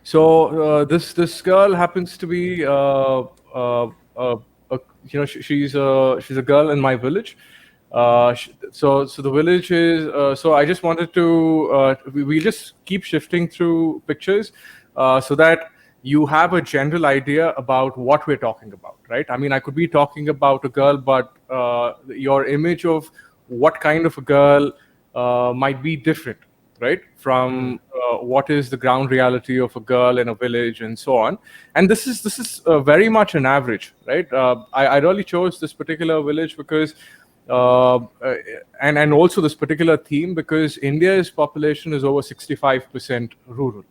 This girl happens to be she's a girl in my village. So the village is so I just wanted to we just keep shifting through pictures so that you have a general idea about what we're talking about, right? I mean, I could be talking about a girl, but your image of what kind of a girl might be different, right, from what is the ground reality of a girl in a village and so on. And this is very much an average, right? I really chose this particular village because and also this particular theme because India's population is over 65% rural,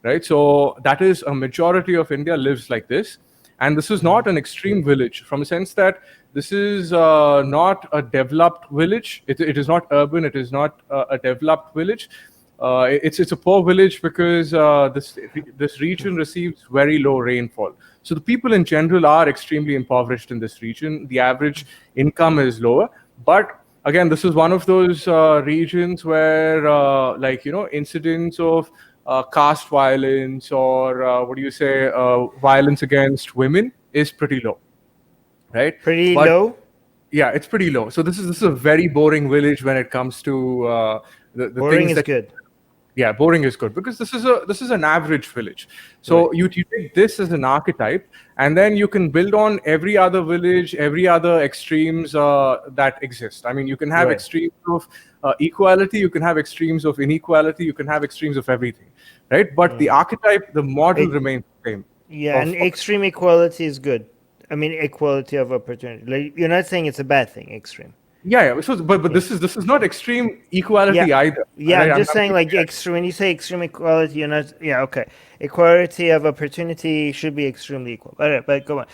right? So that is a majority of India lives like this. And this is not an extreme village from a sense that this is not a developed village. It is not urban. It is not a developed village. It's a poor village because this region receives very low rainfall. So the people in general are extremely impoverished in this region. The average income is lower. But again, this is one of those regions where, incidents of caste violence or violence against women is pretty low, right? Pretty low? Yeah, it's pretty low. So this is a very boring village when it comes to the boring things is that, good. Yeah, boring is good because this is an average village. So Right. you take this as an archetype, and then you can build on every other village, every other extremes that exist. I mean, you can have Right. extremes of equality, you can have extremes of inequality, you can have extremes of everything, right? But the archetype, the model remains the same. Yeah, and extreme equality is good. I mean, equality of opportunity. Like, you're not saying it's a bad thing, extreme. Yeah. So, but this is not extreme equality either. Yeah, right? I'm just saying, like, when you say extreme equality, you're not. Yeah, okay. Equality of opportunity should be extremely equal. But go on.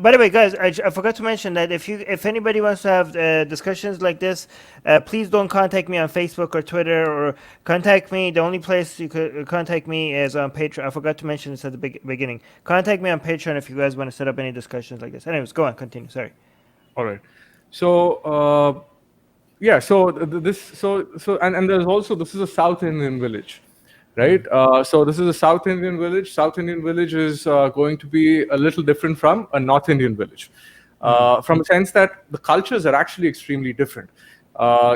By the way, guys, I forgot to mention that if anybody wants to have discussions like this, please don't contact me on Facebook or Twitter, or contact me. The only place you could contact me is on Patreon. I forgot to mention this at the beginning. Contact me on Patreon if you guys want to set up any discussions like this. Anyways, go on, continue. Sorry. All right. So yeah. And there's also, this is a South Indian village, right? So this is a South Indian village. South Indian village is going to be a little different from a North Indian village, from a sense that the cultures are actually extremely different.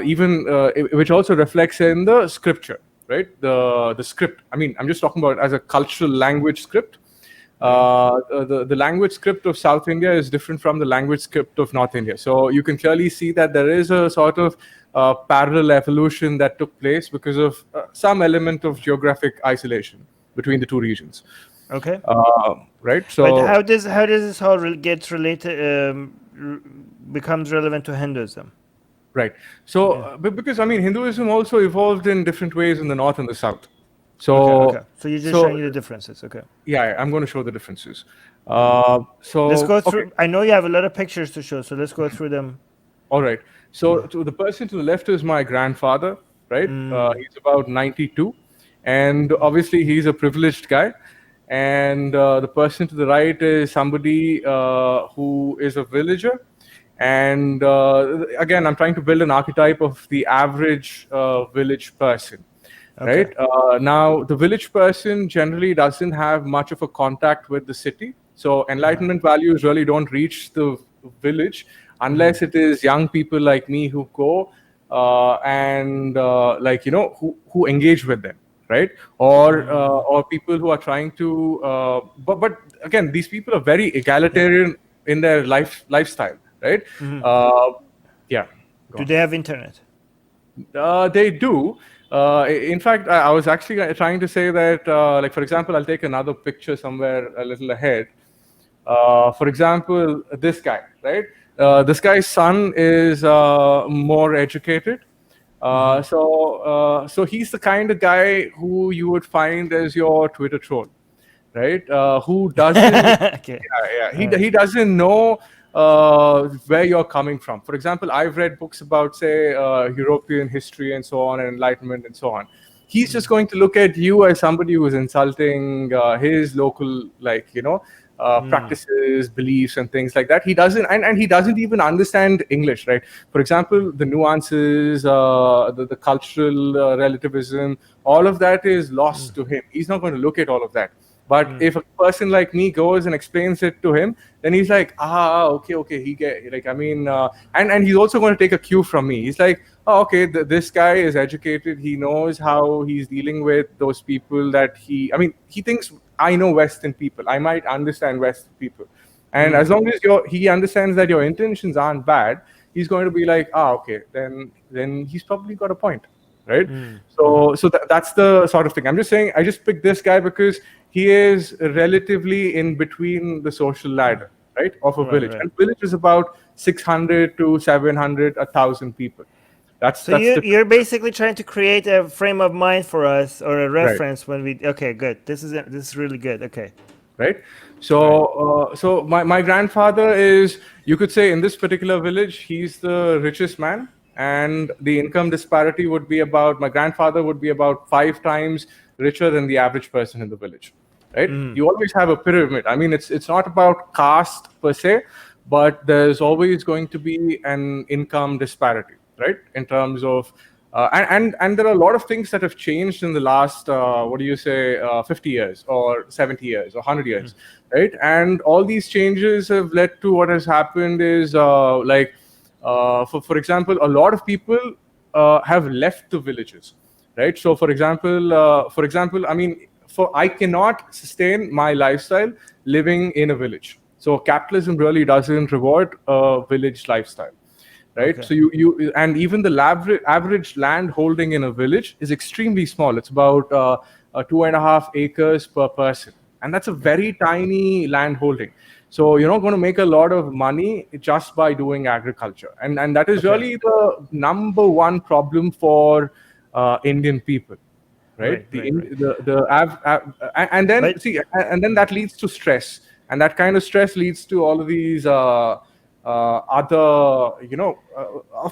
Which also reflects in the scripture, right? The script. I mean, I'm just talking about as a cultural language script. The language script of South India is different from the language script of North India. So you can clearly see that there is a sort of parallel evolution that took place because of some element of geographic isolation between the two regions. Okay. Right. So, but how does this all gets related? Becomes relevant to Hinduism? Right. So, because I mean, Hinduism also evolved in different ways in the north and the south. So, okay. So you're just showing you the differences. Okay. Yeah, I'm going to show the differences. So let's go through. Okay. I know you have a lot of pictures to show, so let's go through them. All right. So to the person to the left is my grandfather, right? He's about 92, and obviously he's a privileged guy. And the person to the right is somebody who is a villager. And again, I'm trying to build an archetype of the average village person. Okay. Right. Now, the village person generally doesn't have much of a contact with the city. So enlightenment values really don't reach the village unless it is young people like me who go who engage with them, right? Or people who are trying to. But again, these people are very egalitarian in their lifestyle, right? Yeah. Do they have internet? They do. In fact, I was actually trying to say that, like, for example, I'll take another picture somewhere a little ahead. For example, this guy, right? This guy's son is more educated. So he's the kind of guy who you would find as your Twitter troll, right? Who doesn't, okay. He doesn't know where you're coming from. For example, I've read books about, say, European history and so on, and Enlightenment and so on. he's just going to look at you as somebody who is insulting his local, practices, beliefs, and things like that. He doesn't, and he doesn't even understand English, right? For example, the nuances, the cultural relativism, all of that is lost to him. He's not going to look at all of that. But if a person like me goes and explains it to him, then he's like, okay, he get, like, I mean, and he's also going to take a cue from me. He's like, oh, okay, this guy is educated. He knows how he's dealing with those people that he thinks I know Western people. I might understand Western people. And as long as he understands that your intentions aren't bad, he's going to be like, okay, then he's probably got a point. Right? So that's the sort of thing. I'm just saying, I just picked this guy because he is relatively in between the social ladder, right, of a village. And village is about 600 to 700, 1,000 people. So you're basically trying to create a frame of mind for us, or a reference when we. Okay, good. This is really good. Okay. Right. So my grandfather is, you could say, in this particular village, he's the richest man. And the income disparity would be my grandfather would be about 5 times richer than the average person in the village, right? You always have a pyramid. I mean, it's not about caste per se, but there's always going to be an income disparity, right? In terms of, and there are a lot of things that have changed in the last, 50 years or 70 years or 100 years, right? And all these changes have led to what has happened is for example, a lot of people have left the villages, right? So, for example, I cannot sustain my lifestyle living in a village. So, capitalism really doesn't reward a village lifestyle, right? So, you and even the average land holding in a village is extremely small. It's about 2.5 acres per person, and that's a very tiny land holding. So you're not going to make a lot of money just by doing agriculture, and that is really the number one problem for Indian people, right? And then that leads to stress, and that kind of stress leads to all of these other, of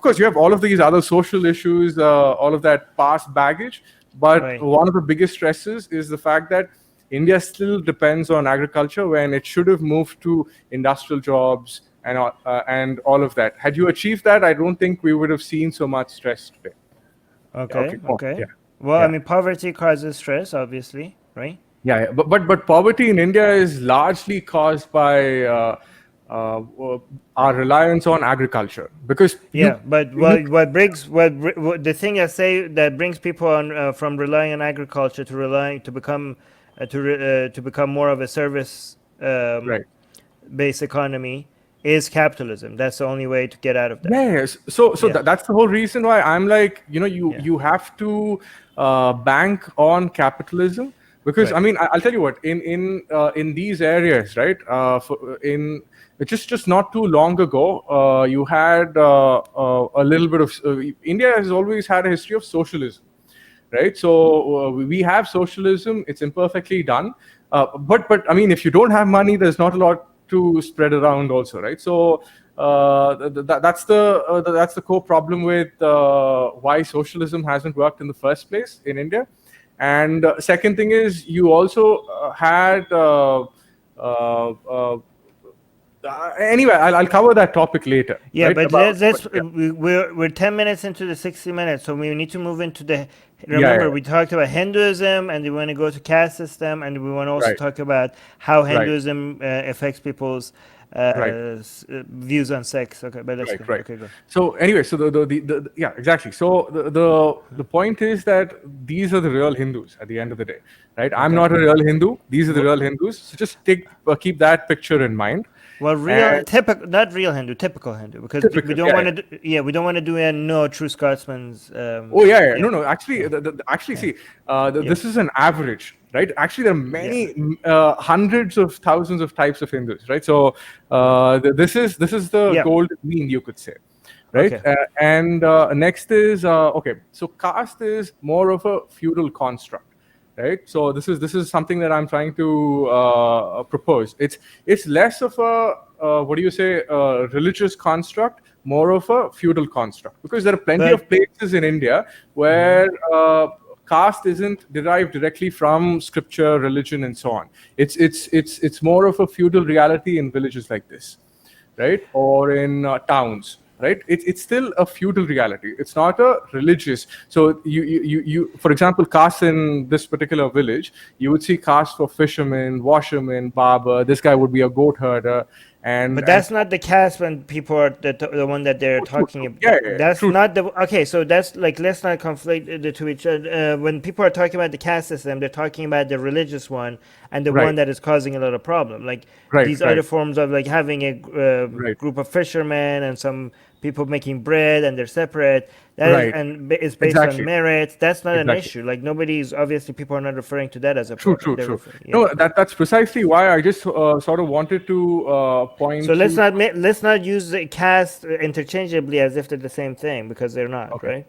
course, you have all of these other social issues, all of that past baggage, but one of the biggest stresses is the fact that India still depends on agriculture when it should have moved to industrial jobs and all of that. Had you achieved that, I don't think we would have seen so much stress today. Okay. Well, I mean, poverty causes stress, obviously, right? Yeah. But poverty in India is largely caused by our reliance on agriculture, because but the thing I say that brings people on from relying on agriculture to become more of a service based economy is capitalism. That's the only way to get out of that. Yes. So that's the whole reason why I'm like, you have to bank on capitalism, because I mean, I'll tell you what, in these areas, right? Just not too long ago, you had a little bit of India has always had a history of socialism. Right, so we have socialism. It's imperfectly done, but I mean, if you don't have money, there's not a lot to spread around, also, right? So that's the core problem with why socialism hasn't worked in the first place in India. And second thing is, you also had anyway, I'll cover that topic later. Yeah, right? but we're 10 minutes into the 60 minutes, so we need to move into the. Remember, we talked about Hinduism, and we want to go to caste system, and we want to also talk about how Hinduism affects people's views on sex. Okay, but that's good. Okay, go. So anyway, so the exactly. So the point is that these are the real Hindus at the end of the day, right? I'm not a real Hindu. These are the real Hindus. So just keep that picture in mind. Well, typical, not real Hindu, typical Hindu, because we don't want to. We don't want to do a no true Scotsman's. No. Actually, this is an average, right? Actually, there are many hundreds of thousands of types of Hindus, right? So this is the golden mean, you could say, right? And next is so caste is more of a feudal construct. Right, so this is something that I'm trying to propose. It's less of a religious construct, more of a feudal construct, because there are plenty of places in India where caste isn't derived directly from scripture, religion, and so on. It's more of a feudal reality in villages like this, right? Or in towns, right? It's still a feudal reality. It's not a religious. So you for example, caste in this particular village, you would see caste for fishermen, washermen, barber. This guy would be a goat herder. But that's not the caste when people are the one that they're talking about. Yeah, that's true. not the okay. So that's like, let's not conflate the two each other. When people are talking about the caste system, they're talking about the religious one and the Right. one that is causing a lot of problem. Like Right, these right. other forms of like having a Right. group of fishermen and some people making bread and they're separate. That is, Right. and it's based Exactly. on merit. That's not an Exactly. issue. Like nobody's, obviously people are not referring to that as a True, problem. true, They're true. referring- No, that's precisely why I just sort of wanted to point. So let's to, not use the caste interchangeably as if they're the same thing, because they're not, Okay. right?